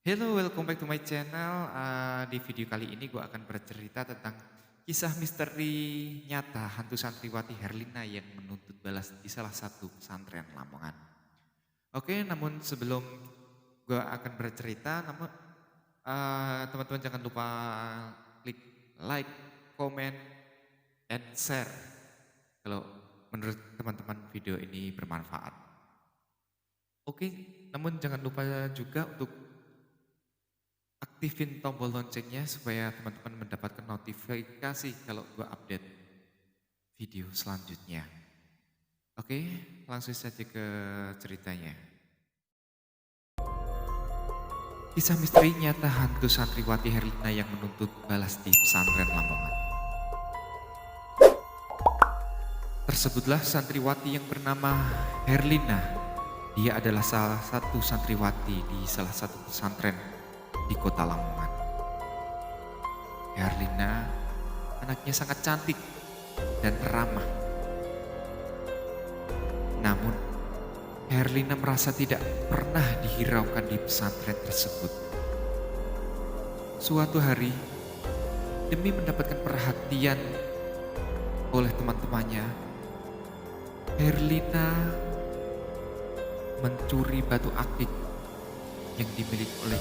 Hello, welcome back to my channel. Di video kali ini gue akan bercerita tentang kisah misteri nyata hantu santriwati Herlina yang menuntut balas di salah satu pesantren Lamongan. Oke, namun sebelum gue akan bercerita, teman-teman jangan lupa klik like, comment, and share kalau menurut teman-teman video ini bermanfaat. Oke, namun jangan lupa juga untuk aktifin tombol loncengnya supaya teman-teman mendapatkan notifikasi kalau gue update video selanjutnya. Oke, langsung saja ke ceritanya. Kisah misteri nyata hantu santriwati Herlina yang menuntut balas di pesantren Lamongan. Tersebutlah santriwati yang bernama Herlina. Dia adalah salah satu santriwati di salah satu pesantren di kota Lamongan. Herlina anaknya sangat cantik dan ramah. Namun, Herlina merasa tidak pernah dihiraukan di pesantren tersebut. Suatu hari, demi mendapatkan perhatian oleh teman-temannya, Herlina mencuri batu akik yang dimiliki oleh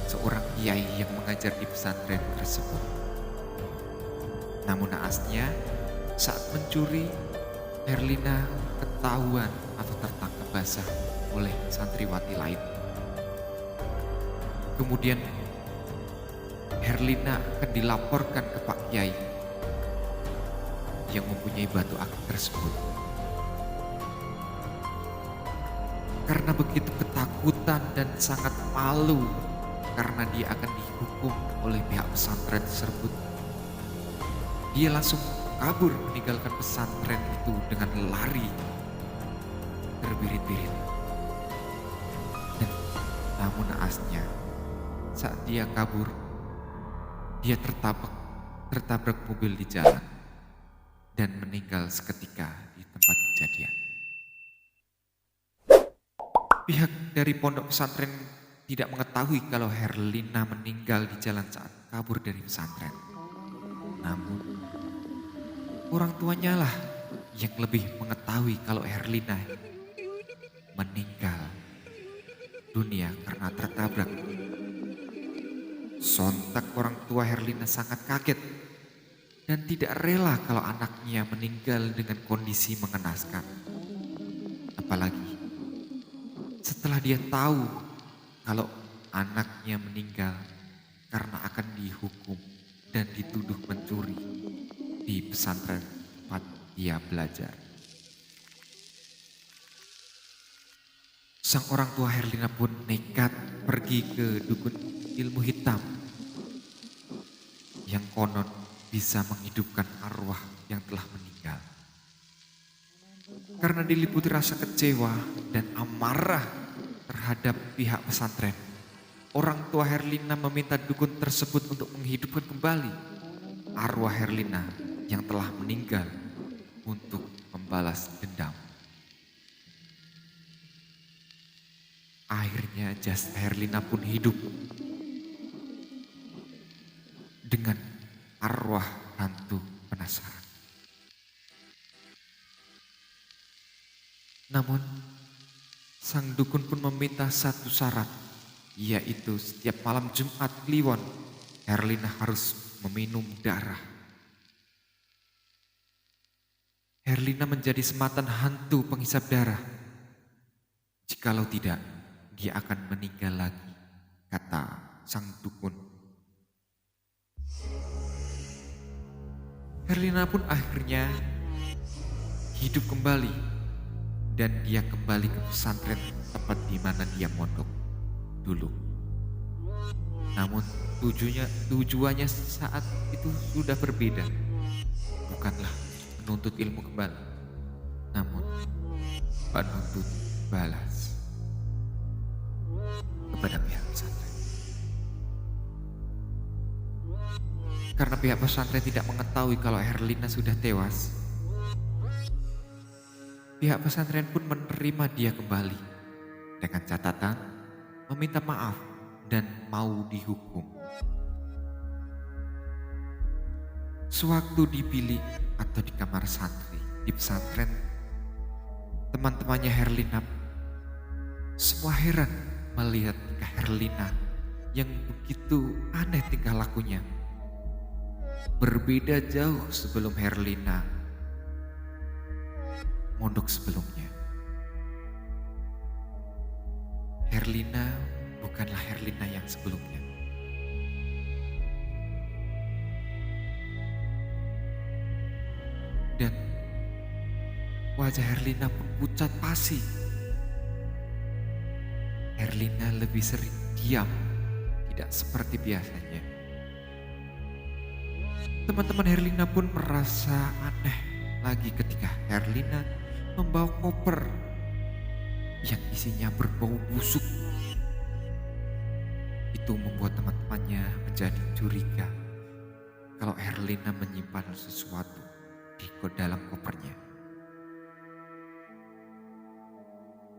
seorang kiai yang mengajar di pesantren tersebut. Namun naasnya, saat mencuri, Herlina ketahuan atau tertangkap basah oleh santriwati lain. Kemudian Herlina akan dilaporkan ke Pak Kiai yang mempunyai batu akik tersebut. Karena begitu ketakutan dan sangat malu karena dia akan dihukum oleh pihak pesantren tersebut, dia langsung kabur meninggalkan pesantren itu dengan lari terbirit-birit. Dan namun naasnya, saat dia kabur, dia tertabrak mobil di jalan dan meninggal seketika di tempat kejadian. Pihak dari pondok pesantren tidak mengetahui kalau Herlina meninggal di jalan saat kabur dari pesantren. Namun, orang tuanya lah yang lebih mengetahui kalau Herlina meninggal dunia karena tertabrak. Sontak orang tua Herlina sangat kaget dan tidak rela kalau anaknya meninggal dengan kondisi mengenaskan. Apalagi setelah dia tahu kalau anaknya meninggal karena akan dihukum dan dituduh mencuri di pesantren tempat dia belajar. Sang orang tua Herlina pun nekat pergi ke dukun ilmu hitam yang konon bisa menghidupkan arwah yang telah meninggal. Karena diliputi rasa kecewa dan amarah terhadap pihak pesantren, orang tua Herlina meminta dukun tersebut untuk menghidupkan kembali arwah Herlina yang telah meninggal untuk membalas dendam. Akhirnya jasad Herlina pun hidup dengan arwah hantu penasaran. Namun, sang dukun pun meminta satu syarat, yaitu setiap malam Jumat Kliwon, Herlina harus meminum darah. Herlina menjadi sematan hantu penghisap darah. Jikalau tidak, dia akan meninggal lagi, kata sang dukun. Herlina pun akhirnya hidup kembali dan dia kembali ke pesantren tempat di mana dia mondok dulu. Namun tujuannya saat itu sudah berbeda. Bukanlah menuntut ilmu kembali, namun menuntut balas kepada pihak pesantren. Karena pihak pesantren tidak mengetahui kalau Herlina sudah tewas, pihak pesantren pun menerima dia kembali dengan catatan meminta maaf dan mau dihukum. Sewaktu di bilik atau di kamar santri di pesantren, teman-temannya Herlina semua heran melihat tingkah Herlina yang begitu aneh tingkah lakunya. Berbeda jauh sebelum Herlina mondok sebelumnya. Herlina bukanlah Herlina yang sebelumnya. Dan wajah Herlina pun pucat pasi. Herlina lebih sering diam, tidak seperti biasanya. Teman-teman Herlina pun merasa aneh lagi ketika Herlina membawa koper yang isinya berbau busuk. Itu membuat teman-temannya menjadi curiga kalau Herlina menyimpan sesuatu di dalam kopernya.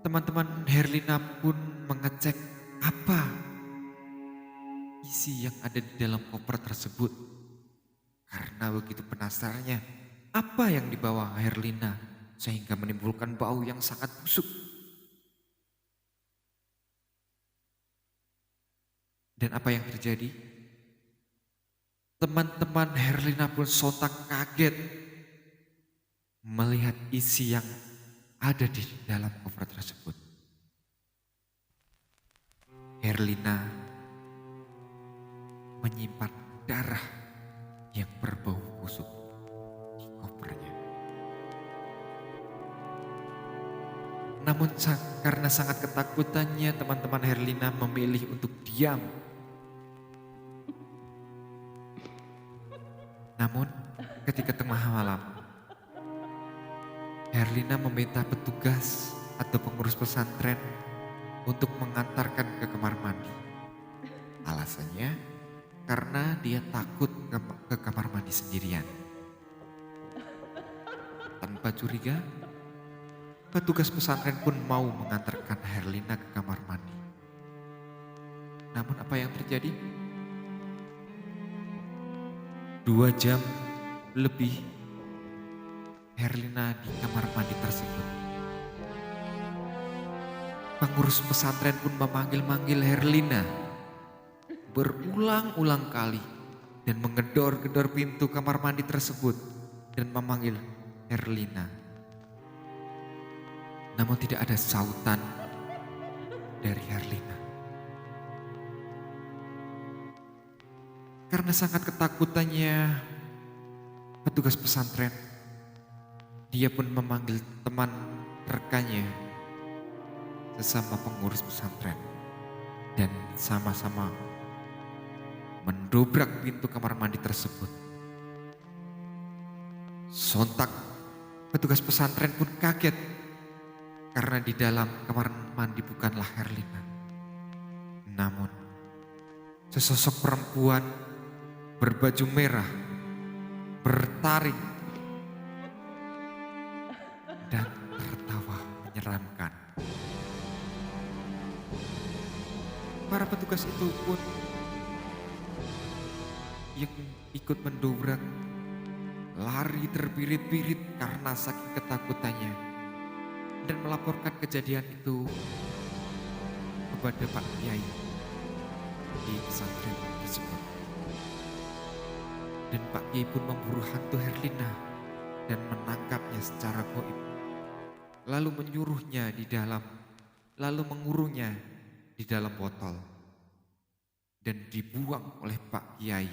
Teman-teman Herlina pun mengecek apa isi yang ada di dalam koper tersebut. Karena begitu penasarannya apa yang dibawa Herlina sehingga menimbulkan bau yang sangat busuk. Dan apa yang terjadi? Teman-teman Herlina pun sontak kaget melihat isi yang ada di dalam koper tersebut. Herlina menyimpan darah yang berbau busuk di kopernya. Namun karena sangat ketakutannya, teman-teman Herlina memilih untuk diam. Namun ketika tengah malam, Herlina meminta petugas atau pengurus pesantren untuk mengantarkan ke kamar mandi. Alasannya karena dia takut ke kamar mandi sendirian. Tanpa curiga, petugas pesantren pun mau mengantarkan Herlina ke kamar mandi. Namun apa yang terjadi? 2 jam lebih Herlina di kamar mandi tersebut. Pengurus pesantren pun memanggil-manggil Herlina berulang-ulang kali dan menggedor-gedor pintu kamar mandi tersebut dan memanggil Herlina. Namun tidak ada sautan dari Herlina. Karena sangat ketakutannya petugas pesantren, dia pun memanggil teman rekannya sesama pengurus pesantren dan sama-sama mendobrak pintu kamar mandi tersebut. Sontak petugas pesantren pun kaget karena di dalam kamar mandi bukanlah Herlina, namun sesosok perempuan berbaju merah bertaring dan tertawa menyeramkan. Para petugas itu pun yang ikut mendobrak lari terbirit-birit karena saking ketakutannya dan melaporkan kejadian itu kepada Pak Kiai di pesantren tersebut. Dan Pak Kiai pun memburu hantu Herlina dan menangkapnya secara gaib. Lalu mengurungnya di dalam botol dan dibuang oleh Pak Kiai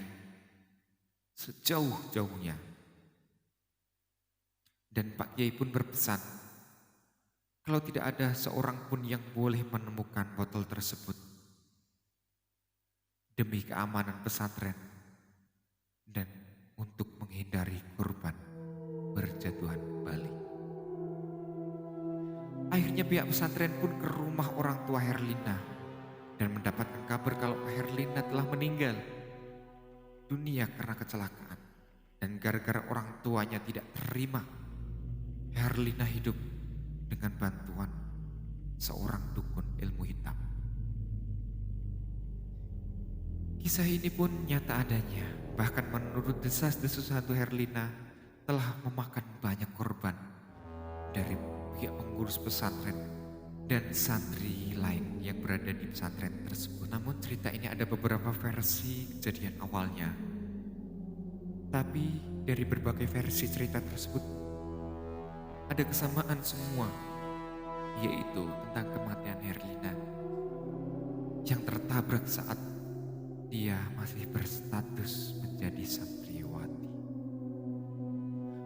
sejauh-jauhnya. Dan Pak Kiai pun berpesan kalau tidak ada seorang pun yang boleh menemukan botol tersebut demi keamanan pesantren dan untuk menghindari korban berjatuhan kembali. Akhirnya pihak pesantren pun ke rumah orang tua Herlina dan mendapatkan kabar kalau Herlina telah meninggal dunia karena kecelakaan. Dan gara-gara orang tuanya tidak terima, Herlina hidup dengan bantuan seorang dukun ilmu hitam. Kisah ini pun nyata adanya. Bahkan menurut desas-desus hantu Herlina telah memakan banyak korban dari pihak pengurus pesantren dan santri lain yang berada di pesantren tersebut. Namun cerita ini ada beberapa versi kejadian awalnya. Tapi dari berbagai versi cerita tersebut ada kesamaan semua, yaitu tentang kematian Herlina yang tertabrak saat dia masih berstatus menjadi santriwati.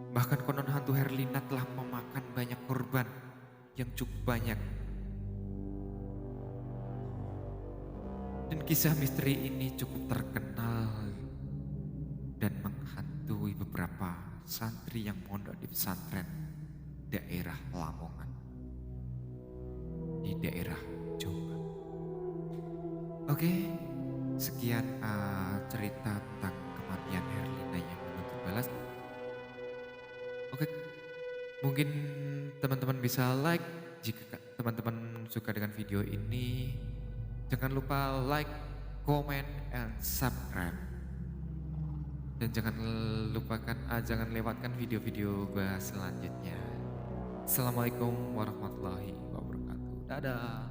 Bahkan konon hantu Herlina telah memakan banyak korban yang cukup banyak. Dan kisah misteri ini cukup terkenal dan menghantui beberapa santri yang mondok di pesantren daerah Lamongan, di daerah Jombang. Oke, sekian cerita tentang kematian Herlina yang menuntut balas. Oke, mungkin teman-teman bisa like jika teman-teman suka dengan video ini. Jangan lupa like, comment, and subscribe. Dan jangan lewatkan video-video gue selanjutnya. Assalamualaikum warahmatullahi wabarakatuh. Dadah.